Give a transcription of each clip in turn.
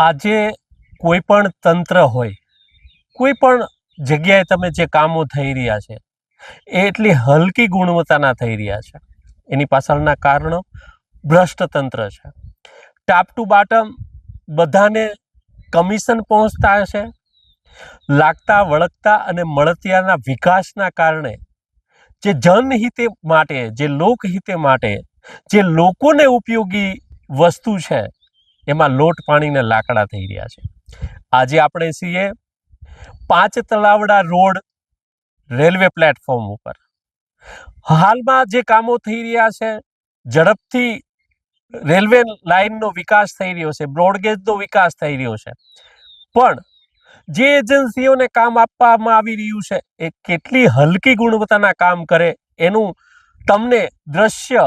આજે કોઈ પણ તંત્ર હોય, કોઈ પણ જગ્યાએ તમે જે કામો થઈ રહ્યા છે એ એટલી હલકી ગુણવત્તાના થઈ રહ્યા છે. એની પાછળના કારણો ભ્રષ્ટ તંત્ર છે. ટાપ ટુ બાટમ બધાને કમિશન પહોંચતા હશે. લાગતા વળગતા અને મળતિયાના વિકાસના કારણે જે જનહિતે માટે, જે લોકહિતે માટે, જે લોકોને ઉપયોગી વસ્તુ છે એમાં લોટ પાણીને લાકડા થઈ રહ્યા છે. આજે આપણે છીએ 5 તલાવડા રોડ રેલવે પ્લેટફોર્મ ઉપર. હાલમાં જે કામો થઈ રહ્યા છે, ઝડપથી રેલવે લાઇનનો વિકાસ થઈ રહ્યો છે, બ્રોડગેજનો વિકાસ થઈ રહ્યો છે, પણ જે એજન્સીઓને કામ આપવામાં આવી રહ્યું છે એ કેટલી હલકી ગુણવત્તાના કામ કરે એનું તમને દ્રશ્ય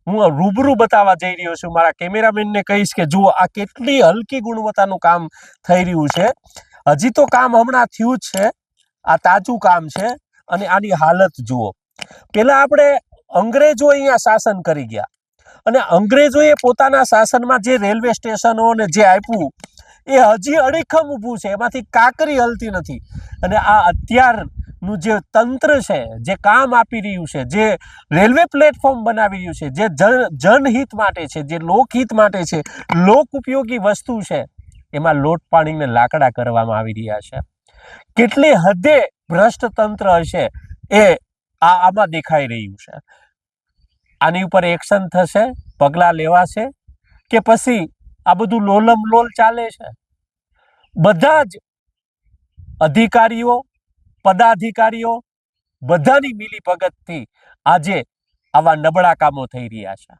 હું રૂબરૂ બતાવવા જઈ રહ્યો છું. મારા કેમેરામેનને કહીશ કે જુઓ આ કેટલી હલકી ગુણવત્તાનું કામ થઈ રહ્યું છે. હજી તો કામ હમણાં થયું જ છે, આ તાજું કામ છે અને આની હાલત જુઓ. પહેલા આપણે અંગ્રેજો અહીંયા શાસન કરી ગયા અને અંગ્રેજોએ પોતાના શાસનમાં જે રેલવે સ્ટેશનોને જે આપ્યું એ હજી અડીખમ ઊભું છે, એમાંથી કાંકરી હલતી નથી. અને આ અત્યારનું જે તંત્ર છે, જે કામ આપી રહ્યું છે, જે રેલવે પ્લેટફોર્મ બનાવી રહ્યું છે, જે જનહિત માટે છે, જે લોકહિત માટે છે, લોક ઉપયોગી વસ્તુ છે, એમાં લોટ પાણીને લાકડા કરવામાં આવી રહ્યા છે. કેટલી હદે ભ્રષ્ટ તંત્ર હશે એ આમાં દેખાઈ રહ્યું છે. આની ઉપર એક્શન થશે, પગલાં લેવાશે કે પછી આ બધું લોલમ લોલ ચાલે છે? બધા જ અધિકારીઓ, પદાધિકારીઓ બધાની મિલીભગતથી આજે આવા નબળા કામો થઈ રહ્યા છે.